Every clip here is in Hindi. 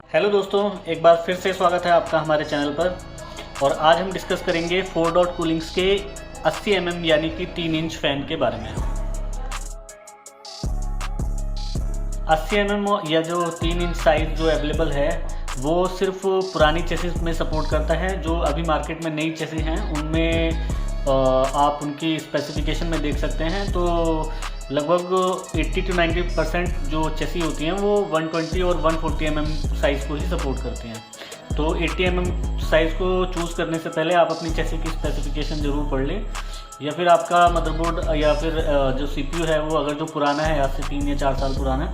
हेलो दोस्तों, एक बार फिर से स्वागत है आपका हमारे चैनल पर। और आज हम डिस्कस करेंगे 4 डॉट कूलिंग्स के 80 यानी कि 3 इंच फ़ैन के बारे में। 80 या जो 3 इंच साइज़ जो अवेलेबल है वो सिर्फ पुरानी चेसिस में सपोर्ट करता है। जो अभी मार्केट में नई चेसिस हैं उनमें आप उनकी स्पेसिफिकेशन में देख सकते हैं तो लगभग 80 to 90% जो चेसी होती हैं वो 120 और 140 साइज़ को ही सपोर्ट करती हैं। तो 80 साइज़ को चूज़ करने से पहले आप अपनी चेसी की स्पेसिफिकेशन ज़रूर पढ़ लें, या फिर आपका मदरबोर्ड या फिर जो सीपीयू है वो अगर जो पुराना है, आज से 3 या 4 साल पुराना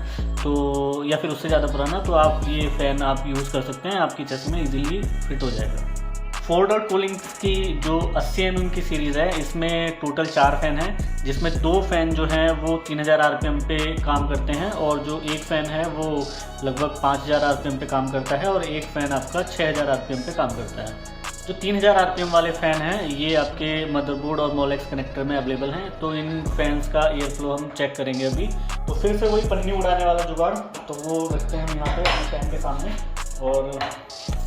तो या फिर उससे ज़्यादा पुराना, तो आप ये फ़ैन आप यूज़ कर सकते हैं, आपकी चेसी में इजीली फिट हो जाएगा। 4 डॉट कूलिंग की जो 80 की सीरीज़ है इसमें टोटल 4 फ़ैन हैं, जिसमें 2 फ़ैन जो हैं वो 3000 आरपीएम पे काम करते हैं और जो एक फ़ैन है वो लगभग 5000 आरपीएम पे काम करता है और एक फ़ैन आपका 6000 आरपीएम पे काम करता है। जो 3000 आरपीएम वाले फ़ैन हैं ये आपके मदरबोर्ड और मोलेक्स कनेक्टर में अवेलेबल हैं। तो इन फैंस का एयर फ्लो हम चेक करेंगे अभी। तो फिर से वही पन्नी उड़ाने वाला जुगाड़, तो वो रखते हैं हम यहाँ पे अपने फ़ैन के सामने। और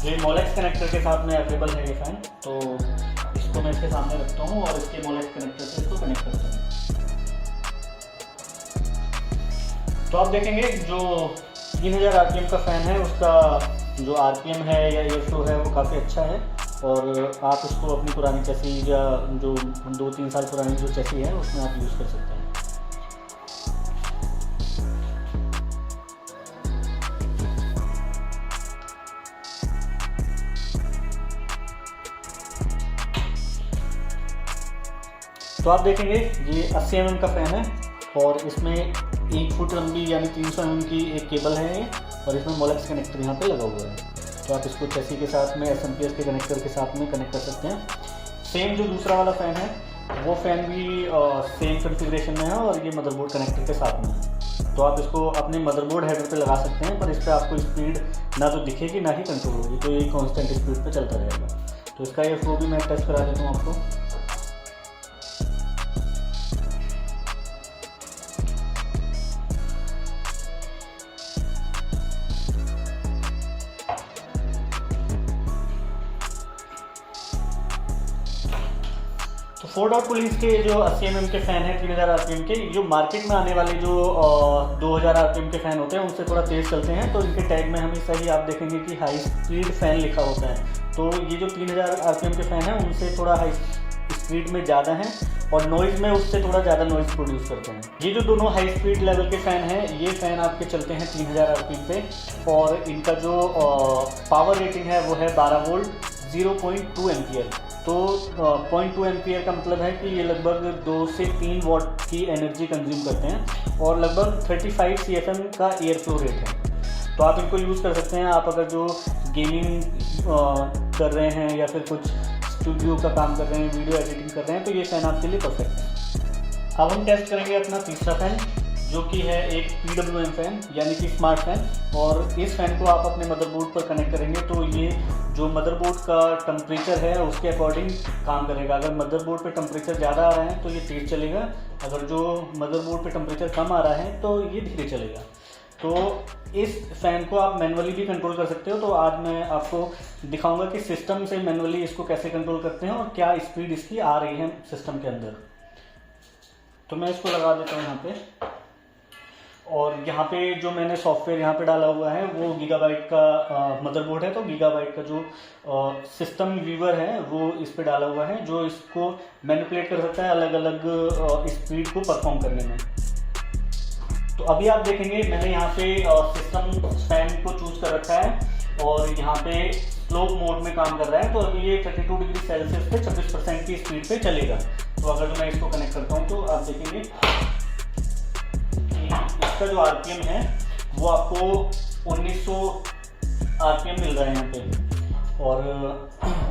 ये मोलेक्स कनेक्टर के साथ में अवेलेबल है ये फ़ैन, तो इसको मैं इसके सामने रखता हूँ और इसके मोलेक्स कनेक्टर से इसको कनेक्ट करता हूँ। तो आप देखेंगे जो 3000 आरपीएम का फ़ैन है उसका जो आरपीएम है या एयर फ्लो है वो काफ़ी अच्छा है। और आप इसको अपनी पुरानी चेसी या जो 2-3 साल पुरानी जो चेसी है उसमें आप यूज़ कर सकते हैं। तो आप देखेंगे ये 80 का फ़ैन है और इसमें 1 फुट लंबी यानी 300 की एक केबल है और इसमें मोलेक्स कनेक्टर यहाँ पे लगा हुआ है। तो आप इसको चेसी के साथ में एसएमपीएस के कनेक्टर के साथ में कनेक्ट कर सकते हैं। सेम जो दूसरा वाला फ़ैन है वो फ़ैन भी सेम कॉन्फ़िगरेशन में है और ये मदरबोर्ड कनेक्टर के साथ में है। तो आप इसको अपने मदरबोर्ड हेडर पे लगा सकते हैं, पर इस पर आपको स्पीड ना तो दिखेगी ना ही कंट्रोल होगी, तो ये कांस्टेंट स्पीड पे चलता रहेगा। तो इसका एयर फ्लो भी मैं टेस्ट करा देता हूँ आपको। तो 4 डॉट कूलिंग्स के जो 80 के फ़ैन हैं 3000 आरपीएम के, जो मार्केट में आने वाले जो 2000 आरपीएम के फ़ैन होते हैं उनसे थोड़ा तेज़ चलते हैं। तो इनके टैग में हमेशा ही आप देखेंगे कि हाई स्पीड फ़ैन लिखा होता है। तो ये जो 3000 आरपीएम के फ़ैन हैं उनसे थोड़ा हाई स्पीड में ज़्यादा हैं और नॉइज़ में उससे थोड़ा ज़्यादा नॉइज़ प्रोड्यूस करते हैं। ये जो दोनों हाई स्पीड लेवल के फ़ैन हैं ये फ़ैन आपके चलते हैं 3000 आरपीएम पे और इनका जो पावर रेटिंग है वो है 12 वोल्ट 0.2 एम्पियर। तो 0.2 एम्पियर का मतलब है कि ये लगभग 2 से 3 वॉट की एनर्जी कंज्यूम करते हैं और लगभग 35 CFM का एयर फ्लो रेट है। तो आप इनको यूज़ कर सकते हैं। आप अगर जो गेमिंग कर रहे हैं या फिर कुछ स्टूडियो का काम कर रहे हैं, वीडियो एडिटिंग कर रहे हैं, तो ये फ़ैन आपके लिए परफेक्ट है। अब हम टेस्ट करेंगे अपना तीसरा फ़ैन, जो कि है एक PWM फ़ैन यानी कि स्मार्ट फ़ैन। और इस फ़ैन को आप अपने मदरबोर्ड पर कनेक्ट करेंगे तो ये जो मदरबोर्ड का टेम्परेचर है उसके अकॉर्डिंग काम करेगा। अगर मदरबोर्ड पे टेम्परेचर ज़्यादा आ रहा है तो ये तेज़ चलेगा, अगर जो मदरबोर्ड पे टेम्परेचर कम आ रहा है तो ये धीरे चलेगा। तो इस फ़ैन को आप मैनुअली भी कंट्रोल कर सकते हो। तो आज मैं आपको दिखाऊंगा कि सिस्टम से मैनुअली इसको कैसे कंट्रोल करते हैं और क्या स्पीड इसकी आ रही है सिस्टम के अंदर। तो मैं इसको लगा देता हूँ यहाँ पे। और यहाँ पे जो मैंने सॉफ्टवेयर यहाँ पे डाला हुआ है वो गीगाबाइट का मदरबोर्ड है, तो गीगाबाइट का जो सिस्टम व्यूअर है वो इस पे डाला हुआ है, जो इसको मैनिपुलेट कर सकता है अलग अलग स्पीड को परफॉर्म करने में। तो अभी आप देखेंगे मैंने यहाँ पे सिस्टम फ़ैन को चूज़ कर रखा है और यहाँ पे स्लो मोड में काम कर रहा है। तो अभी ये 32 डिग्री सेल्सियस पे 26% की स्पीड पे चलेगा। तो अगर जो मैं इसको कनेक्ट करता हूँ तो आप देखेंगे इसका जो आरपीएम है वो आपको 1900 आरपीएम मिल रहा है यहाँ पे। और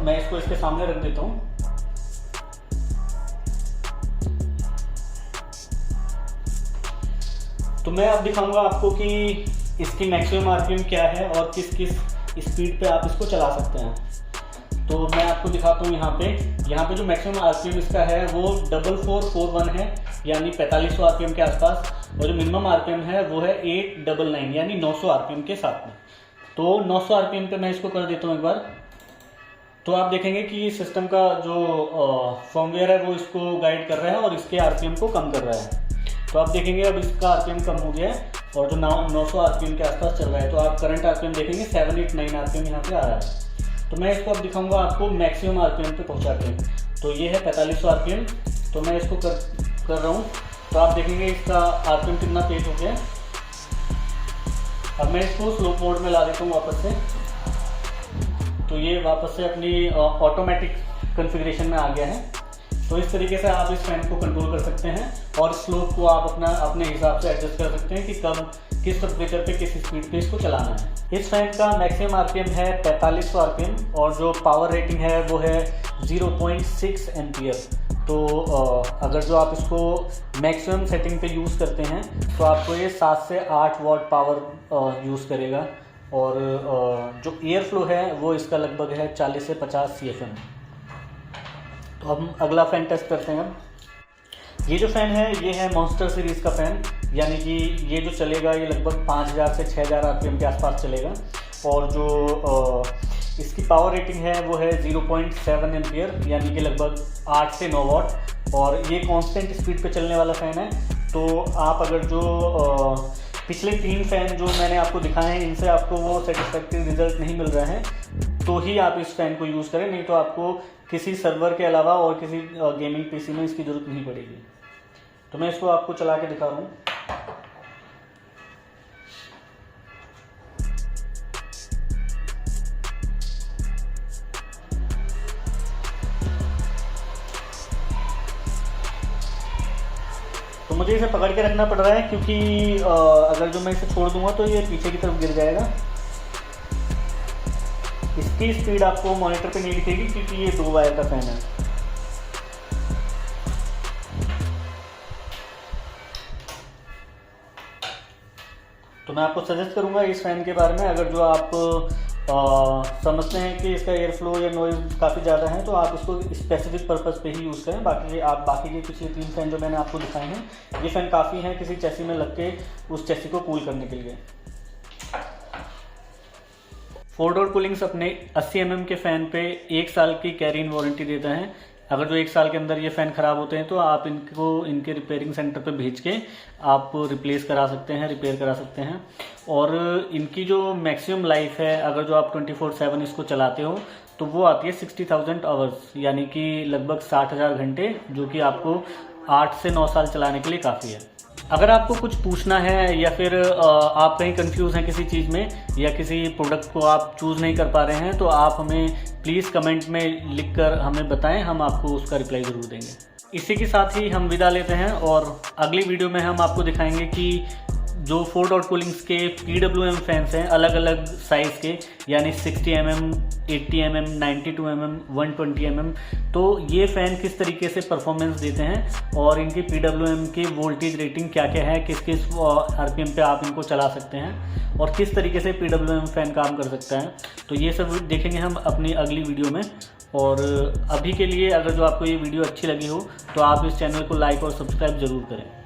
मैं इसको इसके सामने रख देता हूँ। तो मैं अब दिखाऊंगा आपको कि इसकी मैक्सिमम आरपीएम क्या है और किस किस स्पीड पे आप इसको चला सकते हैं। तो मैं आपको दिखाता हूँ यहाँ पे जो मैक्सिमम आरपीएम इसका है वो 4441 है यानी 4500 आरपीएम के आसपास, और जो मिनिमम आरपीएम है वो है 899 यानी 900 आरपीएम के साथ में। तो 900 आरपीएम पे मैं इसको कर देता हूँ एक बार। तो आप देखेंगे कि सिस्टम का जो फर्मवेयर है वो इसको गाइड कर रहा है और इसके आरपीएम को कम कर रहा है। तो आप देखेंगे अब इसका आरपीएम कम हो गया है और जो 900 आरपीएम के आसपास चल रहा है। तो आप करंट आरपीएम देखेंगे 789 आरपीएम यहाँ पे आ रहा है। तो मैं इसको अब दिखाऊंगा आपको मैक्सिमम आरपीएम पे पहुँचा के। तो ये है 4500 आरपीएम। तो मैं इसको कर रहा हूँ। तो आप देखेंगे इसका आरपीएम कितना तेज हो गया है। अब मैं इसको स्लो मोड में ला देता हूँ वापस से। तो ये वापस से अपनी ऑटोमेटिक कॉन्फ़िगरेशन में आ गया है। तो इस तरीके से आप इस फैन को कंट्रोल कर सकते हैं और स्लोप को आप अपने हिसाब से एडजस्ट कर सकते हैं कि कब किस टेम्परेचर पे किस स्पीड पे इसको चलाना है। इस फैन का मैक्सिमम आरपीएम है 4500 आरपीएम और जो पावर रेटिंग है वो है 0.6 एम्पियर। तो अगर जो आप इसको मैक्सिमम सेटिंग पे यूज़ करते हैं तो आपको ये 7 से 8 वॉट पावर यूज़ करेगा और जो एयर फ्लो है वो इसका लगभग है 40 से 50 CFM। तो हम अगला फ़ैन टेस्ट करते हैं। अब ये जो फ़ैन है ये है मॉन्स्टर सीरीज़ का फ़ैन, यानी कि ये जो चलेगा ये लगभग 5000 से 6000 आरपीएम के आसपास चलेगा और जो इसकी पावर रेटिंग है वो है 0.7 एम्पियर, यानी कि लगभग 8 से 9 वॉट और ये कांस्टेंट स्पीड पे चलने वाला फ़ैन है। तो आप अगर जो पिछले 3 फ़ैन जो मैंने आपको दिखाए हैं इनसे आपको वो सेटिस्फैक्टरी रिजल्ट नहीं मिल रहा है तो ही आप इस फ़ैन को यूज़ करें, नहीं तो आपको किसी सर्वर के अलावा और किसी गेमिंग पीसी में इसकी ज़रूरत नहीं पड़ेगी। तो मैं इसको आपको चला के दिखा रहा हूँ। तो मुझे इसे पकड़ के रखना पड़ रहा है क्योंकि अगर जो मैं इसे छोड़ दूंगा तो ये पीछे की तरफ गिर जाएगा। इसकी स्पीड आपको मॉनिटर पे नहीं दिखेगी क्योंकि ये 2 वायर का फैन है। तो मैं आपको सजेस्ट करूंगा इस फैन के बारे में, अगर जो आप समझते हैं कि इसका एयर फ्लो या नॉइज़ काफ़ी ज़्यादा है तो आप इसको स्पेसिफिक पर्पज़ पे ही यूज़ करें। बाकी के पिछले 3 फैन जो मैंने आपको दिखाए हैं ये फ़ैन काफ़ी हैं किसी चैसी में लग के उस चैसी को कूल करने के लिए। 4 डोर कूलिंग्स अपने 80 mm के फ़ैन पे 1 साल की कैरी इन वारंटी देता है। अगर जो 1 साल के अंदर ये फ़ैन ख़राब होते हैं तो आप इनको इनके रिपेयरिंग सेंटर पे भेज के आप रिप्लेस करा सकते हैं, रिपेयर करा सकते हैं। और इनकी जो मैक्सिमम लाइफ है अगर जो आप 24/7 इसको चलाते हो तो वो आती है 60,000 आवर्स, यानी कि लगभग 60,000 घंटे, जो कि आपको 8 से 9 साल चलाने के लिए काफ़ी है। अगर आपको कुछ पूछना है या फिर आप कहीं कंफ्यूज हैं किसी चीज़ में या किसी प्रोडक्ट को आप चूज़ नहीं कर पा रहे हैं तो आप हमें प्लीज़ कमेंट में लिखकर हमें बताएं, हम आपको उसका रिप्लाई ज़रूर देंगे। इसी के साथ ही हम विदा लेते हैं और अगली वीडियो में हम आपको दिखाएंगे कि जो 4 डॉट कूलिंग्स के PWM फैंस हैं अलग अलग साइज़ के, यानी 60 mm, 80 mm, 92 mm, 120 mm, तो ये फ़ैन किस तरीके से परफॉर्मेंस देते हैं और इनकी PWM की वोल्टेज रेटिंग क्या क्या है, किस किस RPM पे आप इनको चला सकते हैं और किस तरीके से PWM फ़ैन काम कर सकता है, तो ये सब देखेंगे हम अपनी अगली वीडियो में। और अभी के लिए अगर जो आपको ये वीडियो अच्छी लगी हो तो आप इस चैनल को लाइक और सब्सक्राइब ज़रूर करें।